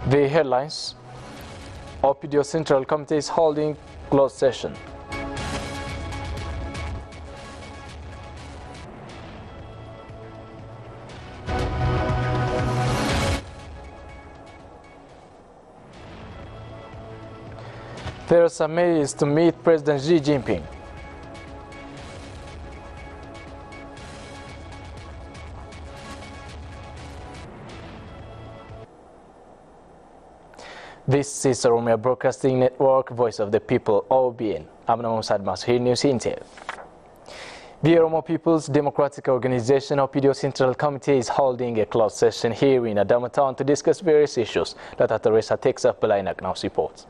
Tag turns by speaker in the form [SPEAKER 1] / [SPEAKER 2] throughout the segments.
[SPEAKER 1] The headlines: Opidio Central Committee is holding closed session. Theresa May is to meet President Xi Jinping. This is Oromia Broadcasting Network, Voice of the People, OBN. I'm Namusad Masahir, News Intel. The Oromo People's Democratic Organization, Opidio Central Committee, is holding a closed session here in Adama Town to discuss various issues that Teresa takes up Belainak now reports.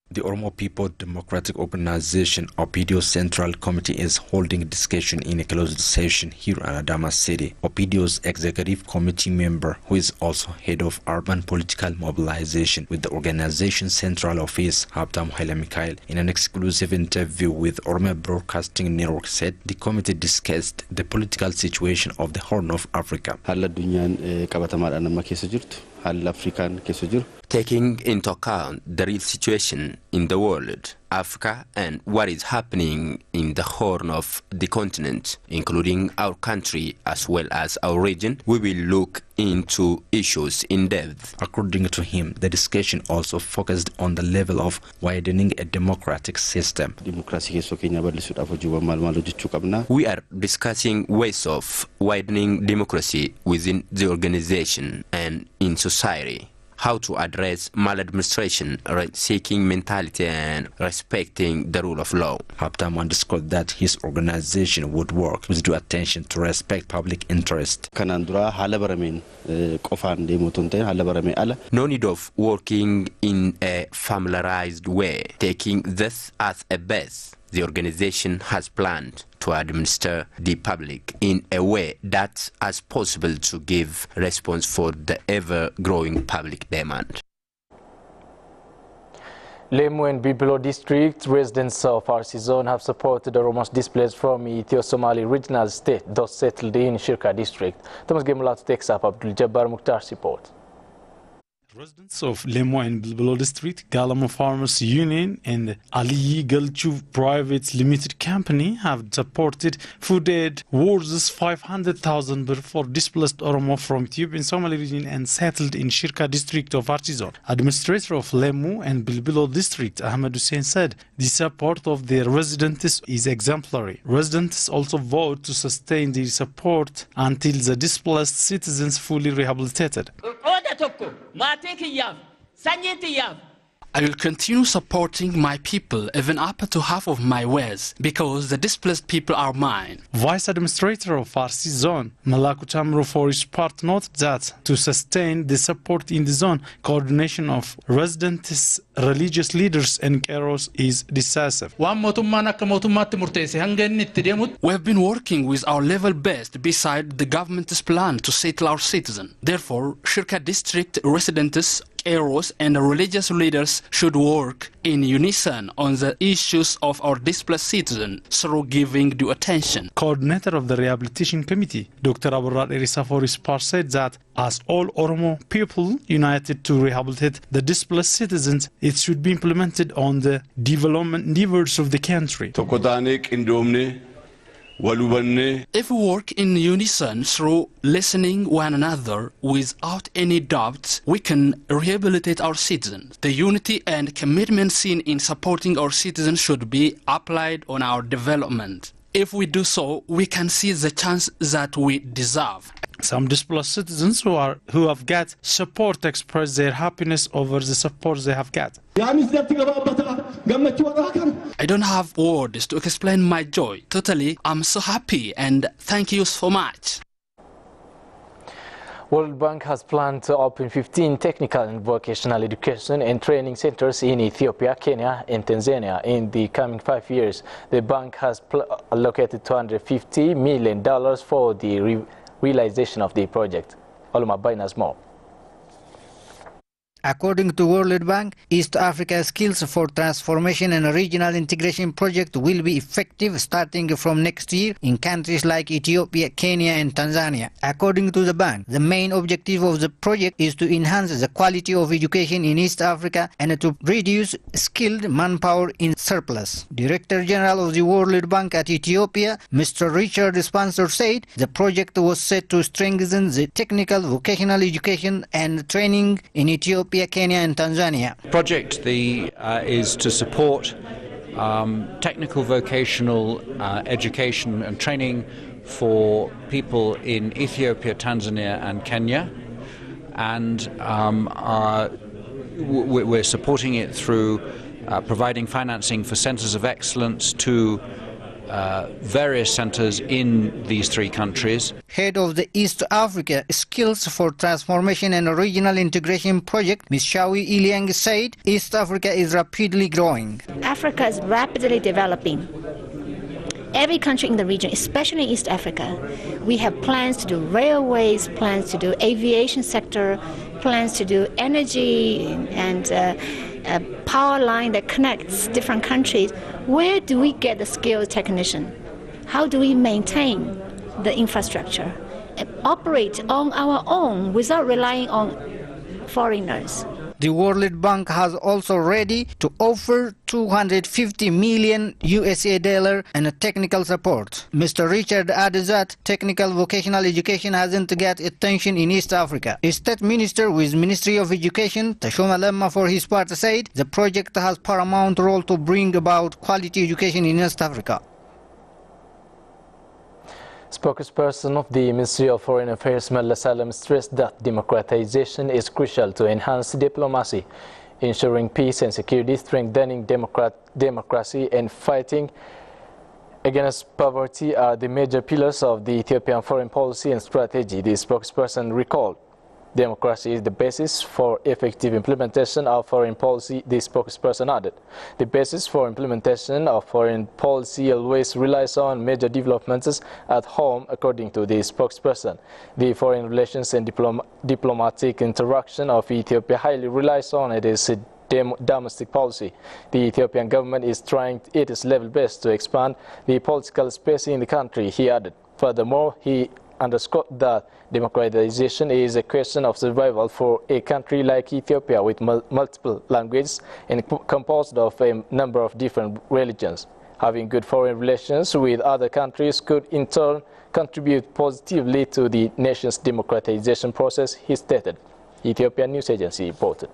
[SPEAKER 2] The Oromo People Democratic Organization, Opidio Central Committee, is holding a discussion in a closed session here in Adama City. Opidio's executive committee member, who is also head of urban political mobilization with the organization's central office, Habtam Haile Mikhail, in an exclusive interview with Oromia Broadcasting Network, said the committee discussed the political situation of the Horn of Africa.
[SPEAKER 3] Taking into account the real situation in the world, Africa, and what is happening in the Horn of the continent, including our country as well as our region, we will look into issues in depth.
[SPEAKER 2] According to him, the discussion also focused on the level of widening a democratic system.
[SPEAKER 3] We are discussing ways of widening democracy within the organization and in society. How to address maladministration, rent-seeking mentality, and respecting the rule of law.
[SPEAKER 2] Habtam underscored that his organization would work with due attention to respect public interest.
[SPEAKER 3] No need of working in a familiarized way, taking this as a base. The organization has planned to administer the public in a way that is possible to give response for the ever-growing public demand.
[SPEAKER 1] Lemu and Bilbilo district residents of RC Zone have supported the Oromos displaced from Ethio-Somali regional state, those settled in Shirka district. Thomas Gemulat takes up Abdul Jabbar Mukhtar's report.
[SPEAKER 4] Residents of Lemo and Bilbilo District, Galamo Farmers Union and Ali Galchu Private Limited Company have supported food aid worth 500,000 birr for displaced Oromo from Ethiopian Somali region and settled in Shirka district of Artizon. Administrator of Lemo and Bilbilo District, Ahmed Hussein, said the support of their residents is exemplary. Residents also vowed to sustain their support until the displaced citizens fully rehabilitated.
[SPEAKER 5] I will continue supporting my people even up to half of my wares because the displaced people are mine.
[SPEAKER 4] Vice Administrator of RC Zone, Malaku Chamro, for his part, noted that to sustain the support in the zone, coordination of residents, religious leaders and carers is decisive.
[SPEAKER 5] We have been working with our level best beside the government's plan to settle our citizens. Therefore, Shirka district residents, carers and religious leaders should work in unison on the issues of our displaced citizens through giving due attention.
[SPEAKER 4] Coordinator of the Rehabilitation Committee, Dr. Aburrat Erisa, for his part, said that as all Oromo people united to rehabilitate the displaced citizens, it should be implemented on the development endeavors of the country.
[SPEAKER 5] If we work in unison through listening one another without any doubts, we can rehabilitate our citizens. The unity and commitment seen in supporting our citizens should be applied on our development. If we do so, we can see the chance that we deserve.
[SPEAKER 4] Some displaced citizens who have got support express their happiness over the support they have got.
[SPEAKER 5] I don't have words to explain my joy. Totally, I'm so happy and thank you so much.
[SPEAKER 1] World Bank has planned to open 15 technical and vocational education and training centers in Ethiopia, Kenya, and Tanzania in the coming 5 years. The bank has allocated $250 million for the realization of the project. Oluma Bainas more.
[SPEAKER 6] According to World Bank, East Africa Skills for Transformation and Regional Integration project will be effective starting from next year in countries like Ethiopia, Kenya and Tanzania. According to the bank, the main objective of the project is to enhance the quality of education in East Africa and to reduce skilled manpower in surplus. Director General of the World Bank at Ethiopia, Mr. Richard Spencer, said the project was set to strengthen the technical vocational education and training in Ethiopia, Kenya and Tanzania.
[SPEAKER 7] The project is to support technical vocational education and training for people in Ethiopia, Tanzania and Kenya, and we're supporting it through providing financing for centres of excellence to various centres in these three countries.
[SPEAKER 6] Head of the East Africa Skills for Transformation and Regional Integration project, Ms. Shawi Iliang, said East Africa is rapidly growing.
[SPEAKER 8] Africa is rapidly developing. Every country in the region, especially East Africa, we have plans to do railways, plans to do aviation sector, plans to do energy and a power line that connects different countries. Where do we get the skilled technician? How do we maintain the infrastructure and operate on our own without relying on foreigners?
[SPEAKER 6] The World Bank has also ready to offer $250 million and technical support. Mr. Richard added that technical vocational education hasn't got attention in East Africa. A state minister with Ministry of Education, Tashoma Lemma, for his part, said the project has paramount role to bring about quality education in East Africa.
[SPEAKER 1] Spokesperson of the Ministry of Foreign Affairs, Mela Salem, stressed that democratization is crucial to enhance diplomacy, ensuring peace and security, strengthening democracy and fighting against poverty are the major pillars of the Ethiopian foreign policy and strategy. The spokesperson recalled democracy is the basis for effective implementation of foreign policy, the spokesperson added. The basis for implementation of foreign policy always relies on major developments at home, according to the spokesperson. The foreign relations and diplomatic interaction of Ethiopia highly relies on its domestic policy. The Ethiopian government is trying its level best to expand the political space in the country, he added. Furthermore, he underscored that democratization is a question of survival for a country like Ethiopia with multiple languages and composed of a number of different religions. Having good foreign relations with other countries could in turn contribute positively to the nation's democratization process, he stated. Ethiopian News Agency reported.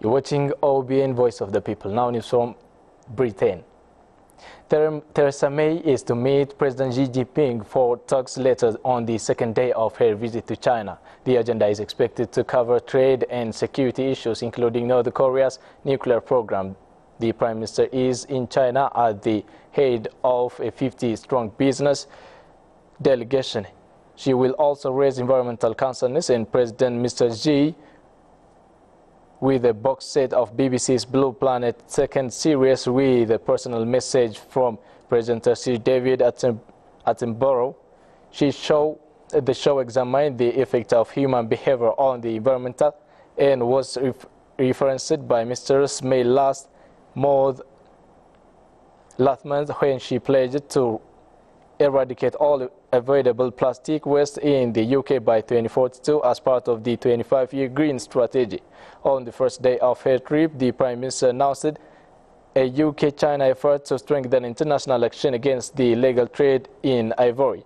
[SPEAKER 1] You're watching OBN Voice of the People. Now news from Britain. Theresa May is to meet President Xi Jinping for talks later on the second day of her visit to China. The agenda is expected to cover trade and security issues, including North Korea's nuclear program. The Prime Minister is in China at the head of a 50-strong business delegation. She will also raise environmental concerns, and President Mr. Xi, with a box set of BBC's Blue Planet second series with a personal message from presenter Sir David Attenborough. The show examined the effect of human behavior on the environment and was referenced by Mr. May last month when she pledged to eradicate all avoidable plastic waste in the UK by 2042 as part of the 25-year green strategy. On the first day of her trip, the Prime Minister announced a UK-China effort to strengthen international action against the illegal trade in ivory.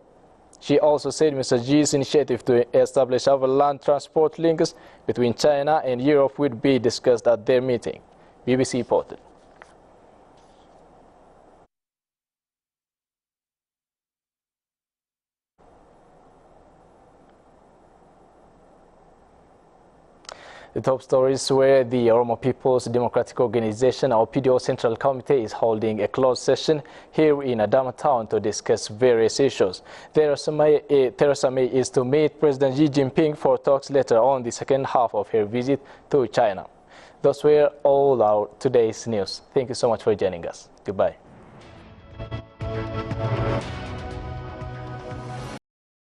[SPEAKER 1] She also said Mr. Xi's initiative to establish overland transport links between China and Europe would be discussed at their meeting. BBC reported. The top stories where the Oromo People's Democratic Organization, OPDO Central Committee, is holding a closed session here in Adama Town to discuss various issues. Theresa May is to meet President Xi Jinping for talks later on the second half of her visit to China. Those were all our today's news. Thank you so much for joining us. Goodbye.